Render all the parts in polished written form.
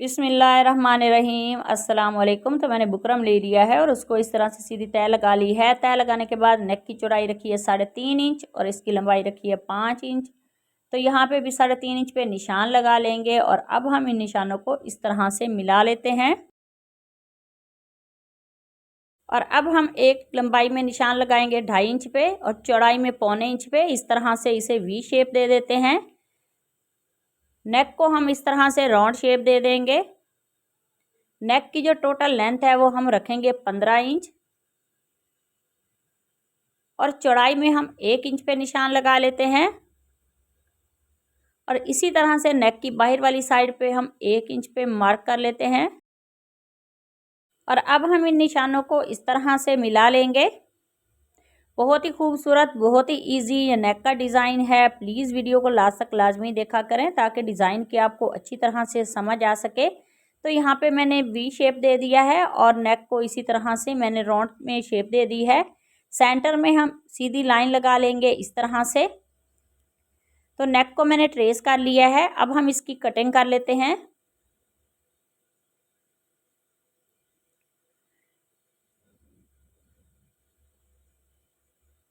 बिस्मिल्लाहिर्रहमानिर्रहीम अस्सलाम वालेकुम। तो मैंने बुकरम ले लिया है और उसको इस तरह से सीधी तय लगा ली है। तय लगाने के बाद नेक की चौड़ाई रखी है 3.5 इंच और इसकी लंबाई रखी है 5 इंच। तो यहाँ पे भी 3.5 इंच पे निशान लगा लेंगे और अब हम इन निशानों को इस तरह से मिला लेते हैं। और अब हम एक लंबाई में निशान लगाएंगे 2.5 इंच पे और चौड़ाई में 1.25 इंच पे। इस तरह से इसे वी शेप दे देते हैं। नेक को हम इस तरह से राउंड शेप दे देंगे। नेक की जो टोटल लेंथ है वो हम रखेंगे 15 इंच और चौड़ाई में हम 1 इंच पे निशान लगा लेते हैं। और इसी तरह से नेक की बाहर वाली साइड पे हम 1 इंच पे मार्क कर लेते हैं। और अब हम इन निशानों को इस तरह से मिला लेंगे। बहुत ही खूबसूरत, बहुत ही इजी ये नेक का डिज़ाइन है। प्लीज़ वीडियो को लास्ट तक लाजमी देखा करें ताकि डिज़ाइन की आपको अच्छी तरह से समझ आ सके। तो यहाँ पे मैंने वी शेप दे दिया है और नेक को इसी तरह से मैंने राउंड में शेप दे दी है। सेंटर में हम सीधी लाइन लगा लेंगे इस तरह से। तो नेक को मैंने ट्रेस कर लिया है। अब हम इसकी कटिंग कर लेते हैं।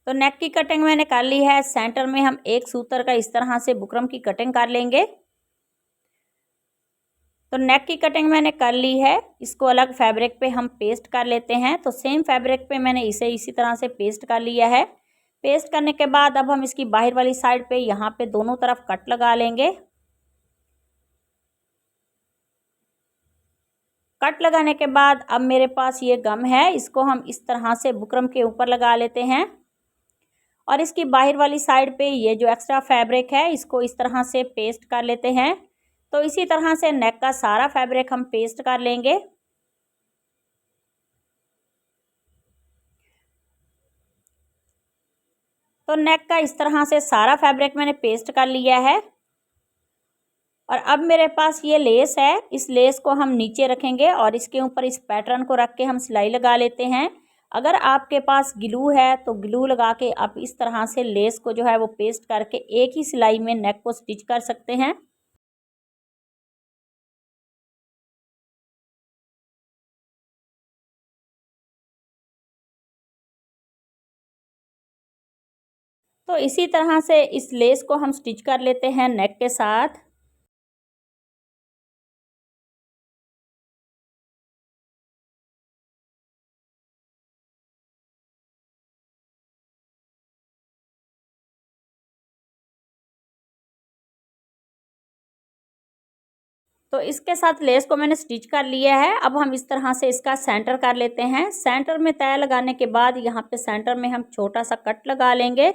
तो नेक की कटिंग मैंने कर ली है। सेंटर में हम एक सूतर का इस तरह से बुकरम की कटिंग कर लेंगे। तो नेक की कटिंग मैंने कर ली है। इसको अलग फैब्रिक पे हम पेस्ट कर लेते हैं। तो सेम फैब्रिक पे मैंने इसे इसी तरह से पेस्ट कर लिया है। पेस्ट करने के बाद अब हम इसकी बाहर वाली साइड पे यहाँ पे दोनों तरफ कट लगा लेंगे। कट लगाने के बाद अब मेरे पास ये गम है, इसको हम इस तरह से बुकरम के ऊपर लगा लेते हैं। और इसकी बाहर वाली साइड पे ये जो एक्स्ट्रा फैब्रिक है इसको इस तरह से पेस्ट कर लेते हैं। तो इसी तरह से नेक का सारा फैब्रिक हम पेस्ट कर लेंगे। तो नेक का इस तरह से सारा फैब्रिक मैंने पेस्ट कर लिया है। और अब मेरे पास ये लेस है, इस लेस को हम नीचे रखेंगे और इसके ऊपर इस पैटर्न को रख के हम सिलाई लगा लेते हैं। अगर आपके पास ग्लू है तो ग्लू लगा के आप इस तरह से लेस को जो है वो पेस्ट करके एक ही सिलाई में नेक को स्टिच कर सकते हैं। तो इसी तरह से इस लेस को हम स्टिच कर लेते हैं नेक के साथ। तो इसके साथ लेस को मैंने स्टिच कर लिया है। अब हम इस तरह से इसका सेंटर कर लेते हैं। सेंटर में तय लगाने के बाद यहाँ पे सेंटर में हम छोटा सा कट लगा लेंगे।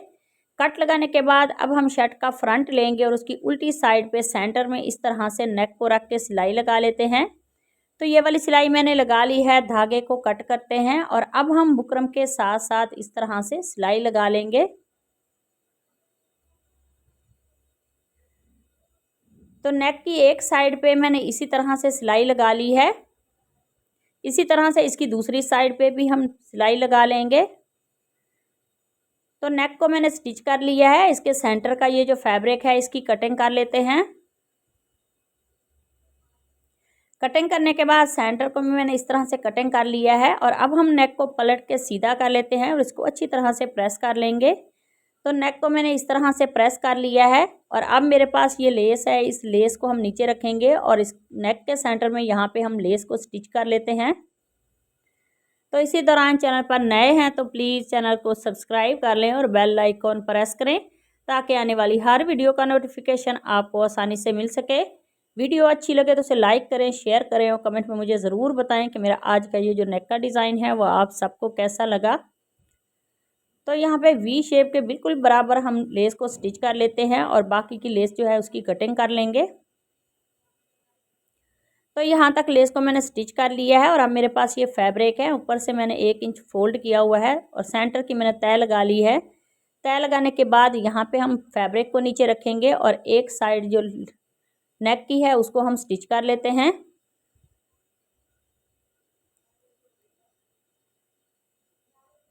कट लगाने के बाद अब हम शर्ट का फ्रंट लेंगे और उसकी उल्टी साइड पे सेंटर में इस तरह से नेक को रख के सिलाई लगा लेते हैं। तो ये वाली सिलाई मैंने लगा ली है। धागे को कट करते हैं और अब हम बुकरम के साथ साथ इस तरह से सिलाई लगा लेंगे। तो नेक की एक साइड पे मैंने इसी तरह से सिलाई लगा ली है। इसी तरह से इसकी दूसरी साइड पे भी हम सिलाई लगा लेंगे। तो नेक को मैंने स्टिच कर लिया है। इसके सेंटर का ये जो फैब्रिक है इसकी कटिंग कर लेते हैं। कटिंग करने के बाद सेंटर को भी मैंने इस तरह से कटिंग कर लिया है और अब हम नेक को पलट के सीधा कर लेते हैं और इसको अच्छी तरह से प्रेस कर लेंगे। तो नेक को मैंने इस तरह से प्रेस कर लिया है और अब मेरे पास ये लेस है, इस लेस को हम नीचे रखेंगे और इस नेक के सेंटर में यहाँ पे हम लेस को स्टिच कर लेते हैं। तो इसी दौरान चैनल पर नए हैं तो प्लीज़ चैनल को सब्सक्राइब कर लें और बेल आइकॉन प्रेस करें ताकि आने वाली हर वीडियो का नोटिफिकेशन आपको आसानी से मिल सके। वीडियो अच्छी लगे तो उसे लाइक करें, शेयर करें और कमेंट में मुझे ज़रूर बताएं कि मेरा आज का ये जो नेक का डिज़ाइन है वो आप सबको कैसा लगा। तो यहाँ पे वी शेप के बिल्कुल बराबर हम लेस को स्टिच कर लेते हैं और बाकी की लेस जो है उसकी कटिंग कर लेंगे। तो यहाँ तक लेस को मैंने स्टिच कर लिया है और अब मेरे पास ये फैब्रिक है, ऊपर से मैंने 1 इंच फोल्ड किया हुआ है और सेंटर की मैंने तय लगा ली है। तय लगाने के बाद यहाँ पे हम फैब्रिक को नीचे रखेंगे और एक साइड जो नेक की है उसको हम स्टिच कर लेते हैं।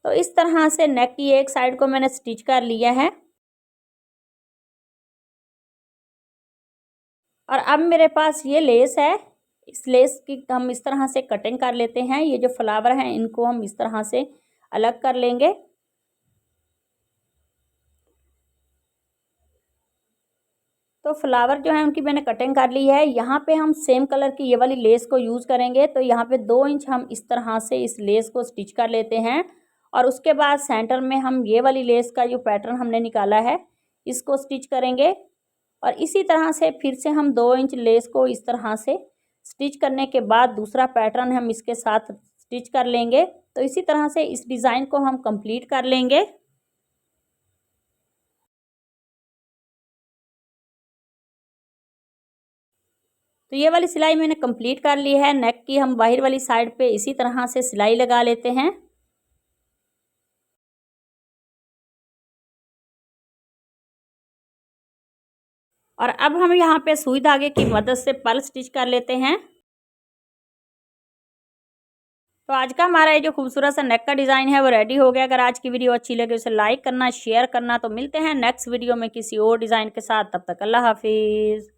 तो इस तरह से नेक की एक साइड को मैंने स्टिच कर लिया है। और अब मेरे पास ये लेस है, इस लेस की हम इस तरह से कटिंग कर लेते हैं। ये जो फ्लावर हैं इनको हम इस तरह से अलग कर लेंगे। तो फ्लावर जो है उनकी मैंने कटिंग कर ली है। यहाँ पे हम सेम कलर की ये वाली लेस को यूज़ करेंगे। तो यहाँ पे 2 इंच हम इस तरह से इस लेस को स्टिच कर लेते हैं और उसके बाद सेंटर में हम ये वाली लेस का जो पैटर्न हमने निकाला है इसको स्टिच करेंगे और इसी तरह से फिर से हम 2 इंच लेस को इस तरह से स्टिच करने के बाद दूसरा पैटर्न हम इसके साथ स्टिच कर लेंगे। तो इसी तरह से इस डिज़ाइन को हम कंप्लीट कर लेंगे। तो ये वाली सिलाई मैंने कंप्लीट कर ली है। नेक की हम बाहर वाली साइड पे इसी तरह से सिलाई लगा लेते हैं और अब हम यहाँ पे सुई धागे की मदद से पर्ल स्टिच कर लेते हैं। तो आज का हमारा ये जो खूबसूरत सा नेक का डिज़ाइन है वो रेडी हो गया। अगर आज की वीडियो अच्छी लगे उसे लाइक करना, शेयर करना। तो मिलते हैं नेक्स्ट वीडियो में किसी और डिज़ाइन के साथ। तब तक अल्लाह हाफिज़।